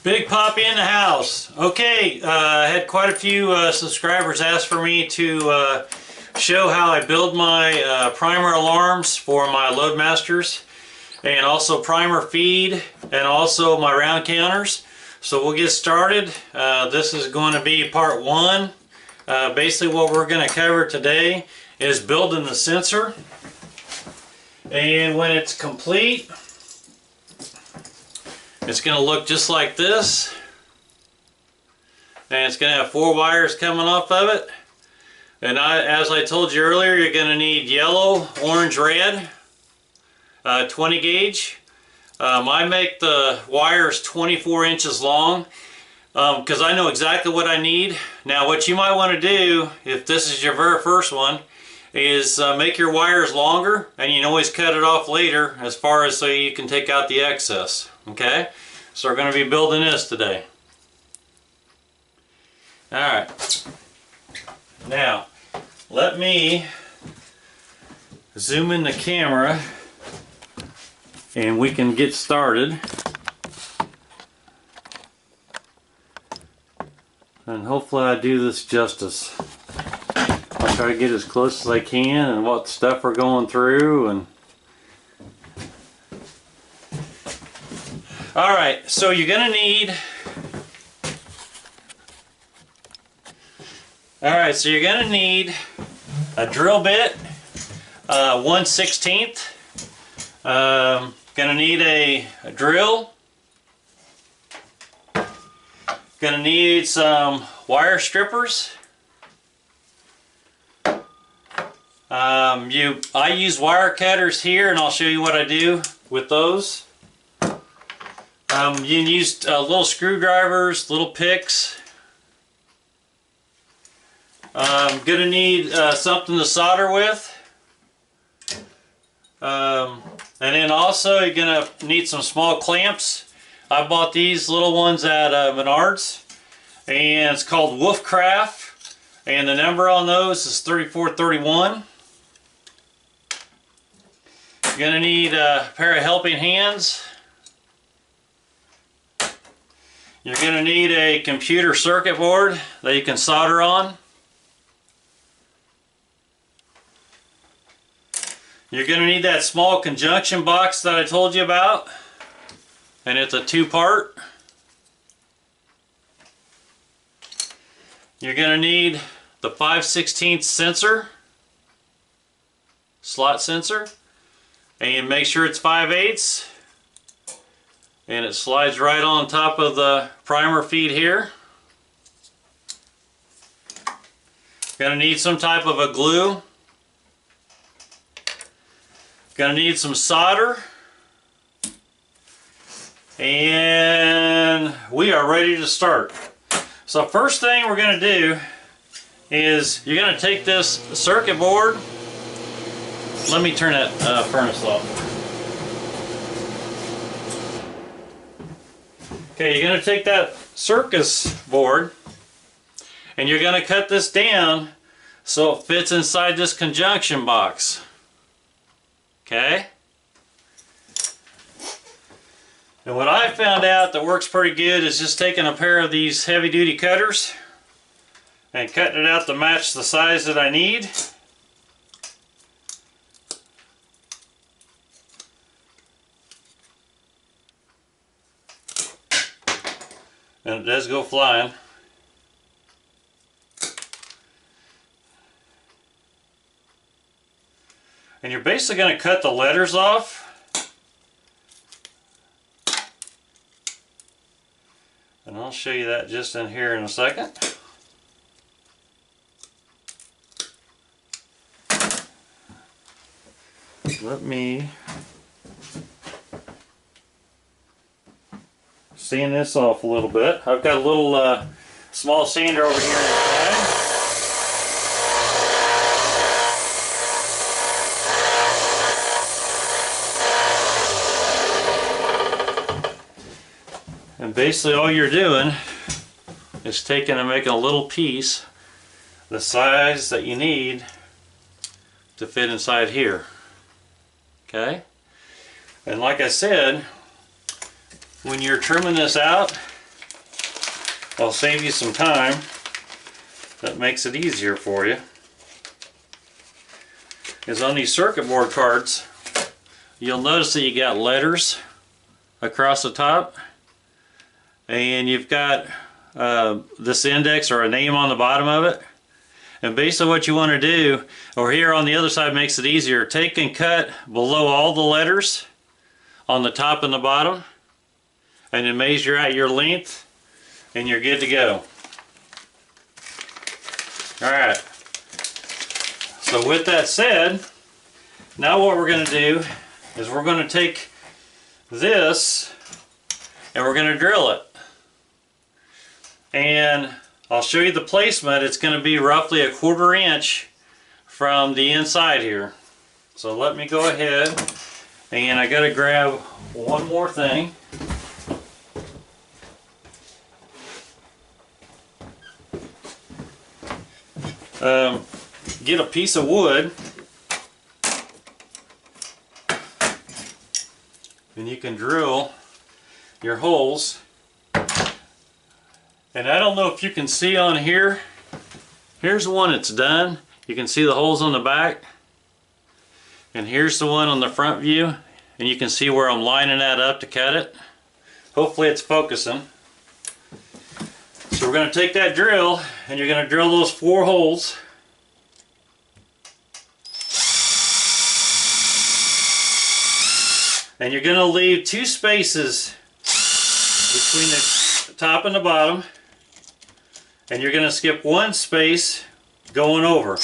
Big Poppy in the house. Okay, I had quite a few subscribers ask for me to show how I build my primer alarms for my Loadmasters, and also primer feed, and also my round counters. So we'll get started. This is going to be part one. Basically what we're going to cover today is building the sensor. And when it's complete, it's going to look just like this, and it's going to have 4 wires coming off of it. And as I told you earlier, you're going to need yellow, orange, red, 20 gauge. I make the wires 24 inches long because I know exactly what I need. Now what you might want to do, if this is your very first one, is make your wires longer, and you can always cut it off later as far as so you can take out the excess. Okay, so we're going to be building this today. Alright, now let me zoom in the camera and we can get started. And hopefully I do this justice. I'll try to get as close as I can and what stuff we're going through. And alright, so you're going to need a drill bit, 1/16. Going to need a drill. Going to need some wire strippers. I use wire cutters here, and I'll show you what I do with those. You can use little screwdrivers, little picks. I'm going to need something to solder with. And then also you're going to need some small clamps. I bought these little ones at Menards, and it's called Wolfcraft, and the number on those is 3431. You're going to need a pair of helping hands. You're going to need a computer circuit board that you can solder on. You're going to need that small conjunction box that I told you about, and it's a 2-part. You're going to need the 5/16 sensor, slot sensor, and make sure it's 5/8, and it slides right on top of the primer feed here. Going to need some type of a glue. Going to need some solder, and we are ready to start. So first thing we're going to do is you're going to take this circuit board. Let me turn that furnace off. Okay, you're going to take that Circus board and you're going to cut this down so it fits inside this conjunction box. Okay? And what I found out that works pretty good is just taking a pair of these heavy duty cutters and cutting it out to match the size that I need. And it does go flying. And you're basically going to cut the letters off. And I'll show you that just in here in a second. Let me sand this off a little bit. I've got a little small sander over here inside. And basically all you're doing is taking and making a little piece the size that you need to fit inside here. Okay? And like I said, when you're trimming this out, I'll save you some time. That makes it easier for you. Is on these circuit board cards, you'll notice that you got letters across the top, and you've got this index or a name on the bottom of it. And basically what you want to do, or here on the other side makes it easier, take and cut below all the letters on the top and the bottom, and then measure out your length, and you're good to go. Alright, so with that said, now what we're going to do is we're going to take this and we're going to drill it. And I'll show you the placement. It's going to be roughly a 1/4 inch from the inside here. So let me go ahead, and I got to grab one more thing. Get a piece of wood, and you can drill your holes. And I don't know if you can see on here, here's the one that's done. You can see the holes on the back, and here's the one on the front view, and you can see where I'm lining that up to cut it. Hopefully it's focusing. So we're going to take that drill, and you're going to drill those 4 holes. And you're going to leave 2 spaces between the top and the bottom. And you're going to skip 1 space going over.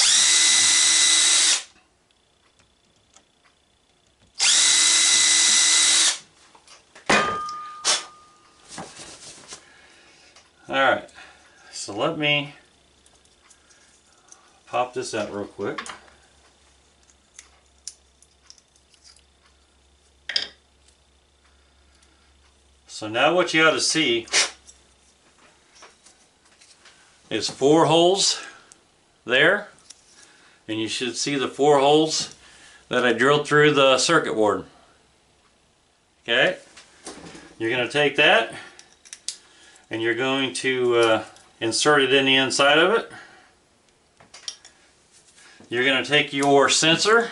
Alright, so let me pop this out real quick. So now what you ought to see is 4 holes there, and you should see the 4 holes that I drilled through the circuit board. Okay, you're going to take that and you're going to insert it in the inside of it. You're going to take your sensor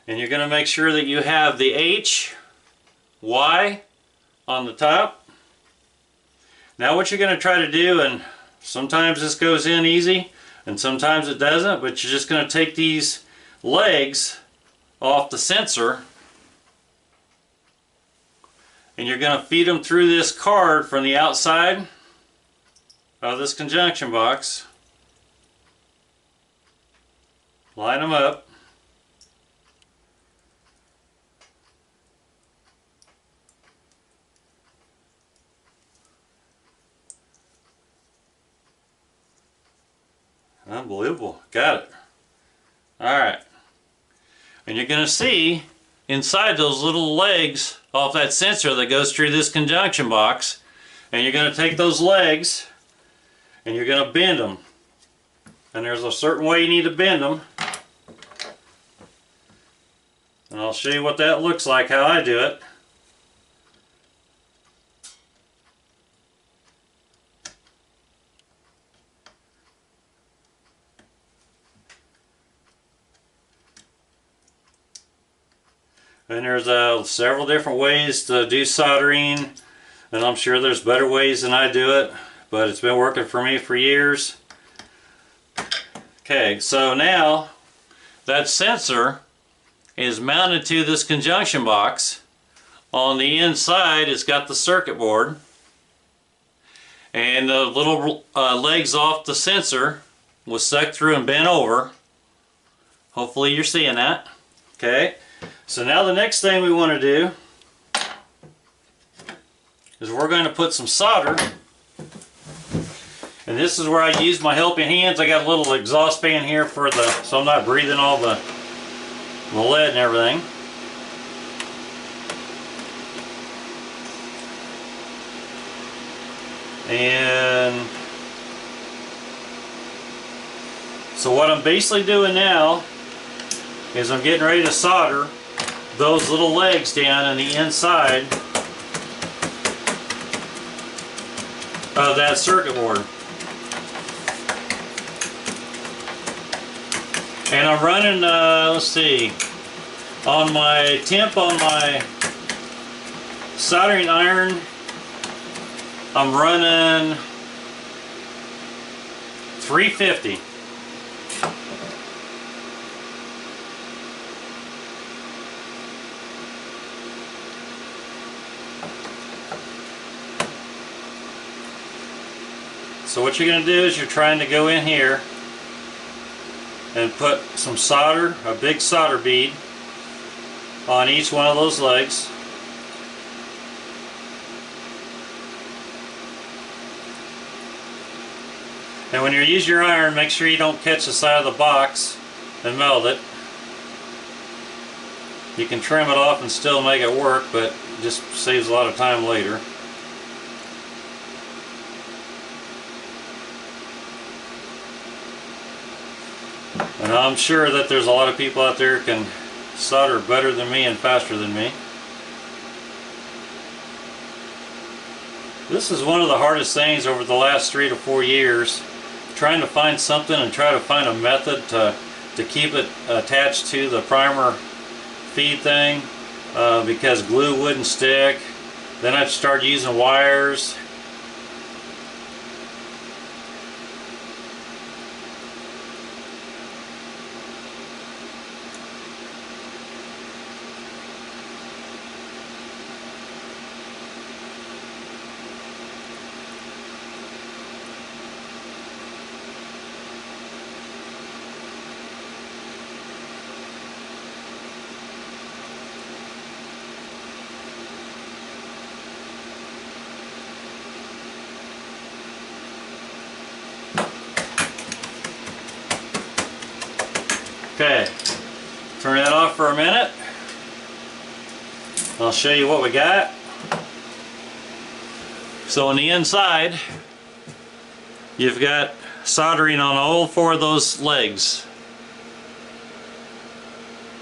and you're going to make sure that you have the H, Y on the top. Now what you're going to try to do, and sometimes this goes in easy and sometimes it doesn't, but you're just going to take these legs off the sensor and you're going to feed them through this card from the outside of this conjunction box. Line them up. Unbelievable. Got it. Alright. And you're going to see inside those little legs off that sensor that goes through this conjunction box. And you're going to take those legs and you're going to bend them. And there's a certain way you need to bend them. And I'll show you what that looks like, how I do it. And there's several different ways to do soldering, and I'm sure there's better ways than I do it, but it's been working for me for years. Okay, so now that sensor is mounted to this conjunction box. On the inside it's got the circuit board, and the little legs off the sensor was stuck through and bent over. Hopefully you're seeing that. Okay. So now the next thing we want to do is we're going to put some solder, and this is where I use my helping hands. I got a little exhaust fan here for so I'm not breathing all the lead and everything. And so what I'm basically doing now is I'm getting ready to solder those little legs down on the inside of that circuit board. And I'm running, let's see, on my temp on my soldering iron, I'm running 350. So what you're going to do is you're trying to go in here and put some solder, a big solder bead, on each one of those legs. And when you use your iron, make sure you don't catch the side of the box and melt it. You can trim it off and still make it work, but it just saves a lot of time later. And I'm sure that there's a lot of people out there who can solder better than me and faster than me. This is one of the hardest things over the last 3 to 4 years, trying to find something and try to find a method to keep it attached to the primer feed thing, because glue wouldn't stick. Then I'd start using wires. Okay, turn that off for a minute. I'll show you what we got. So on the inside, you've got soldering on all 4 of those legs.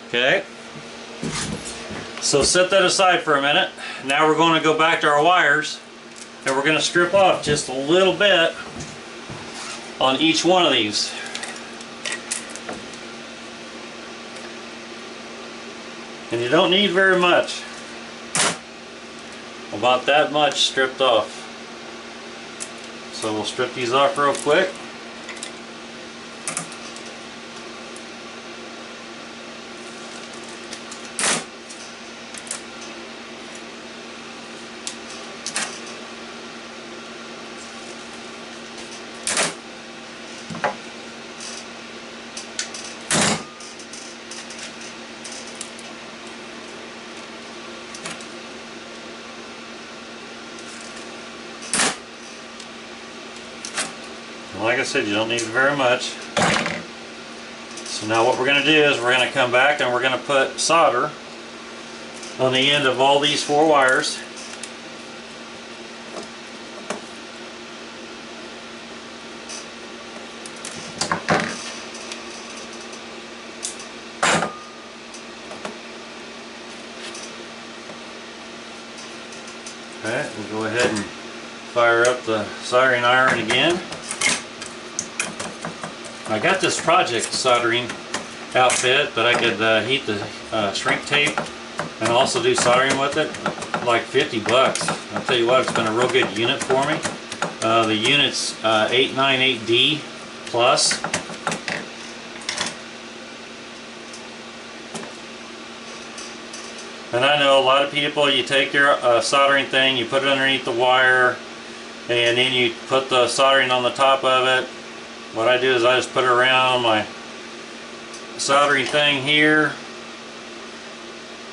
Okay, so set that aside for a minute. Now we're going to go back to our wires and we're going to strip off just a little bit on each one of these. And you don't need very much. About that much stripped off. So we'll strip these off real quick. Like I said, you don't need very much. So now what we're going to do is we're going to come back and we're going to put solder on the end of all these 4 wires. Okay, we'll go ahead and fire up the soldering iron again. I got this project soldering outfit, but I could heat the shrink tape and also do soldering with it, like 50 bucks. I'll tell you what, it's been a real good unit for me. The unit's 898D plus. And I know a lot of people, you take your soldering thing, you put it underneath the wire, and then you put the soldering on the top of it. What I do is I just put it around my soldering thing here,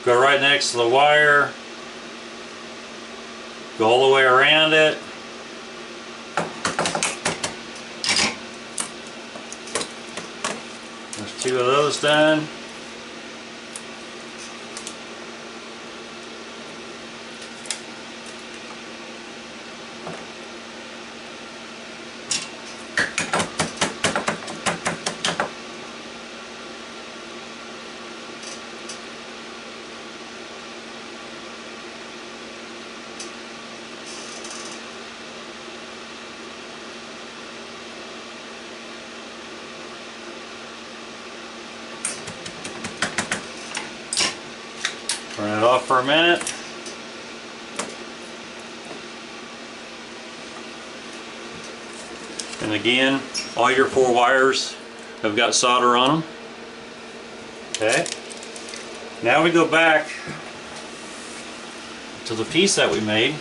go right next to the wire, go all the way around it. There's 2 of those done. Turn it off for a minute. And again, all your 4 wires have got solder on them. Okay. Now we go back to the piece that we made.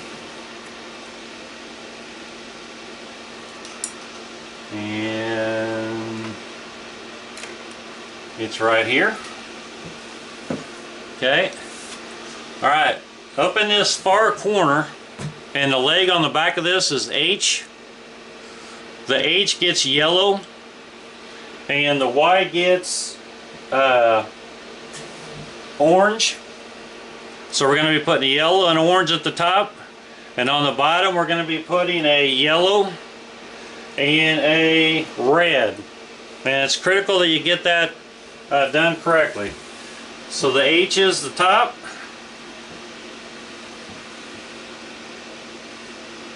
And it's right here. Okay. Alright, up in this far corner, and the leg on the back of this is H. The H gets yellow, and the Y gets orange. So we're going to be putting a yellow and orange at the top, and on the bottom we're going to be putting a yellow and a red. And it's critical that you get that done correctly. So the H is the top,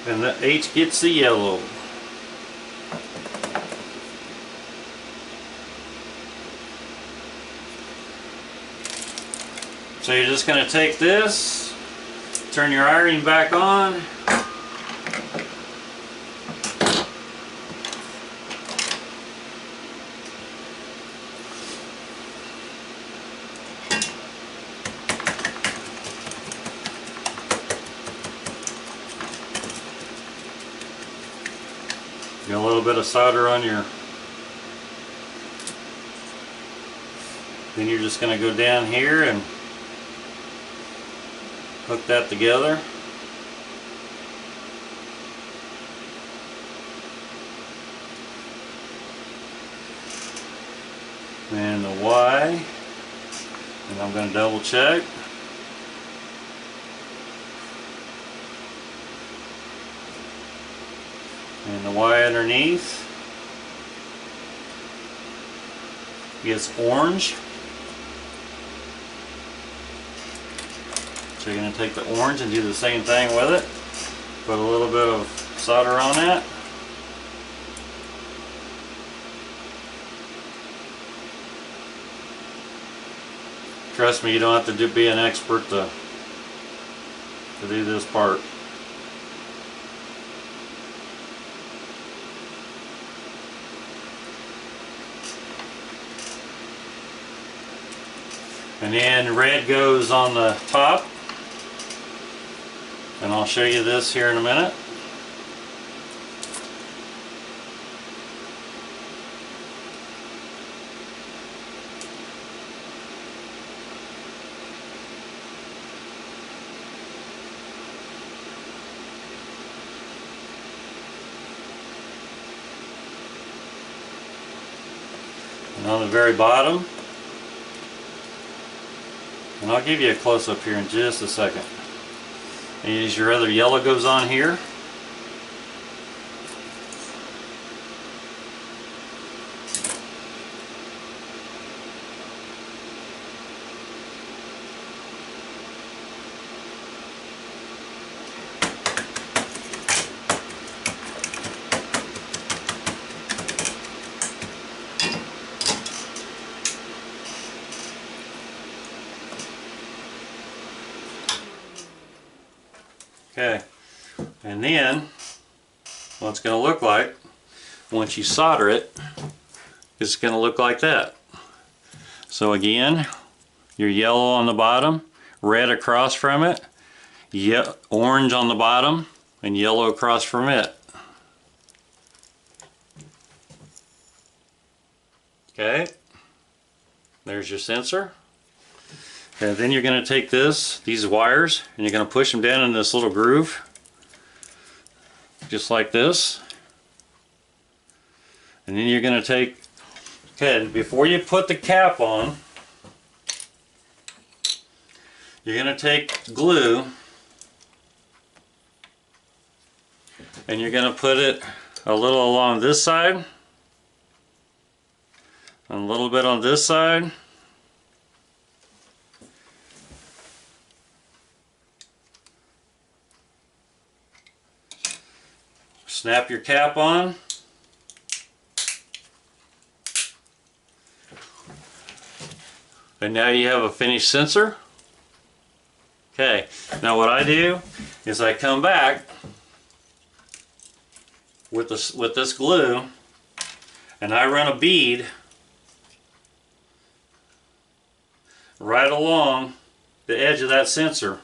and the H gets the yellow. So you're just going to take this, turn your iron back on, get a little bit of solder on your, then you're just going to go down here and hook that together. And the Y, and I'm going to double check. And the Y underneath gets orange. So you're going to take the orange and do the same thing with it. Put a little bit of solder on that. Trust me, you don't have to be an expert to do this part. And then red goes on the top. And I'll show you this here in a minute. And on the very bottom, and I'll give you a close-up here in just a second. As your other yellow goes on here, okay, and then what it's going to look like once you solder it is going to look like that. So again, your yellow on the bottom, red across from it, orange on the bottom, and yellow across from it. Okay, there's your sensor. And then you're going to take these wires, and you're going to push them down in this little groove, just like this. And then you're going to take, okay, before you put the cap on, you're going to take glue, and you're going to put it a little along this side, and a little bit on this side. Snap your cap on. And now you have a finished sensor. Okay, now what I do is I come back with this glue and I run a bead right along the edge of that sensor.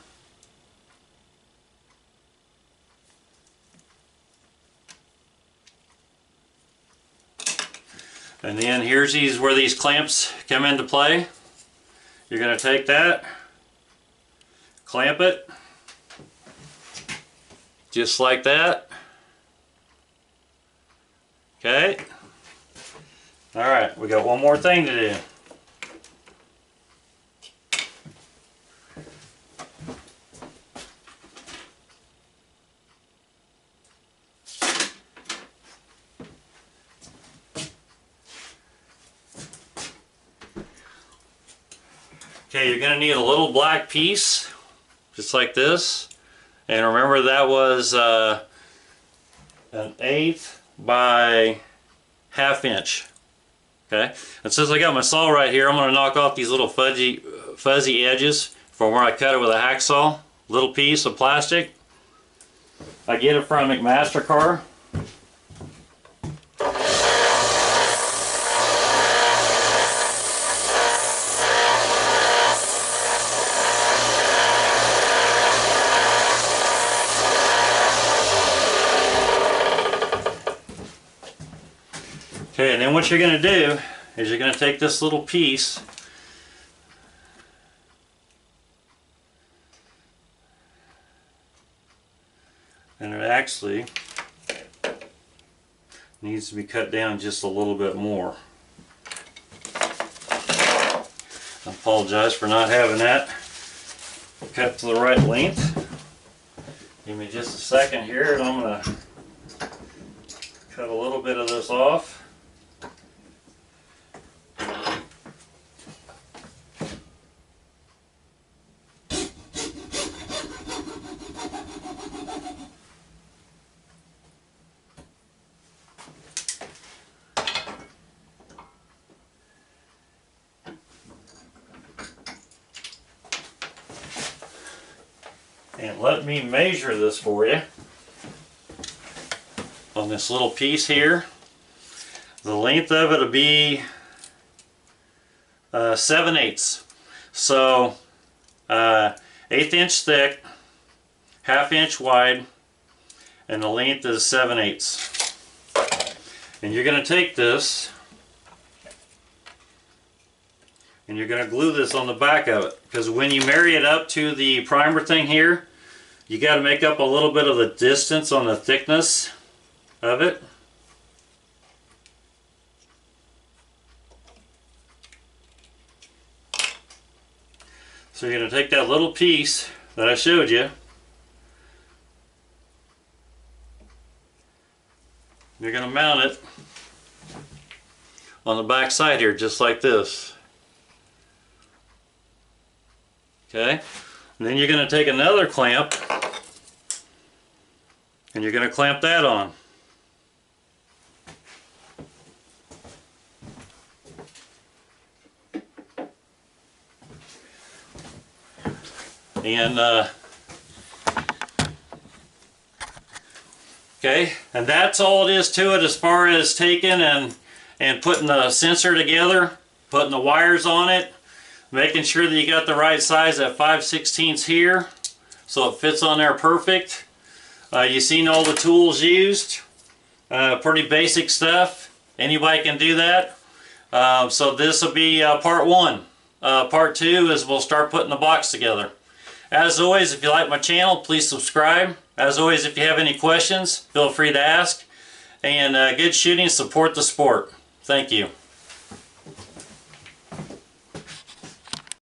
And then here's where these clamps come into play. You're going to take that, clamp it, just like that. Okay. Alright, we got one more thing to do. Okay, you're going to need a little black piece, just like this. And remember that was an 1/8 by 1/2 inch. Okay, and since I got my saw right here, I'm going to knock off these little fuzzy edges from where I cut it with a hacksaw. Little piece of plastic. I get it from McMaster-Carr. Okay, and then what you're going to do is you're going to take this little piece and it actually needs to be cut down just a little bit more. I apologize for not having that cut to the right length. Give me just a second here and I'm going to cut a little bit of this off. And let me measure this for you on this little piece here. The length of it will be 7/8. So 1/8 inch thick, 1/2 inch wide, and the length is 7/8. And you're going to take this and you're going to glue this on the back of it, because when you marry it up to the primer thing here, you got to make up a little bit of the distance on the thickness of it. So you're going to take that little piece that I showed you, you're going to mount it on the back side here just like this. Okay, and then you're going to take another clamp and you're going to clamp that on. And okay, and that's all it is to it as far as taking and putting the sensor together, putting the wires on it, making sure that you got the right size at 5/16 here so it fits on there perfect. You've seen all the tools used. Pretty basic stuff. Anybody can do that. So this will be part one. Part two is we'll start putting the box together. As always, if you like my channel, please subscribe. As always, if you have any questions, feel free to ask. And good shooting, support the sport. Thank you.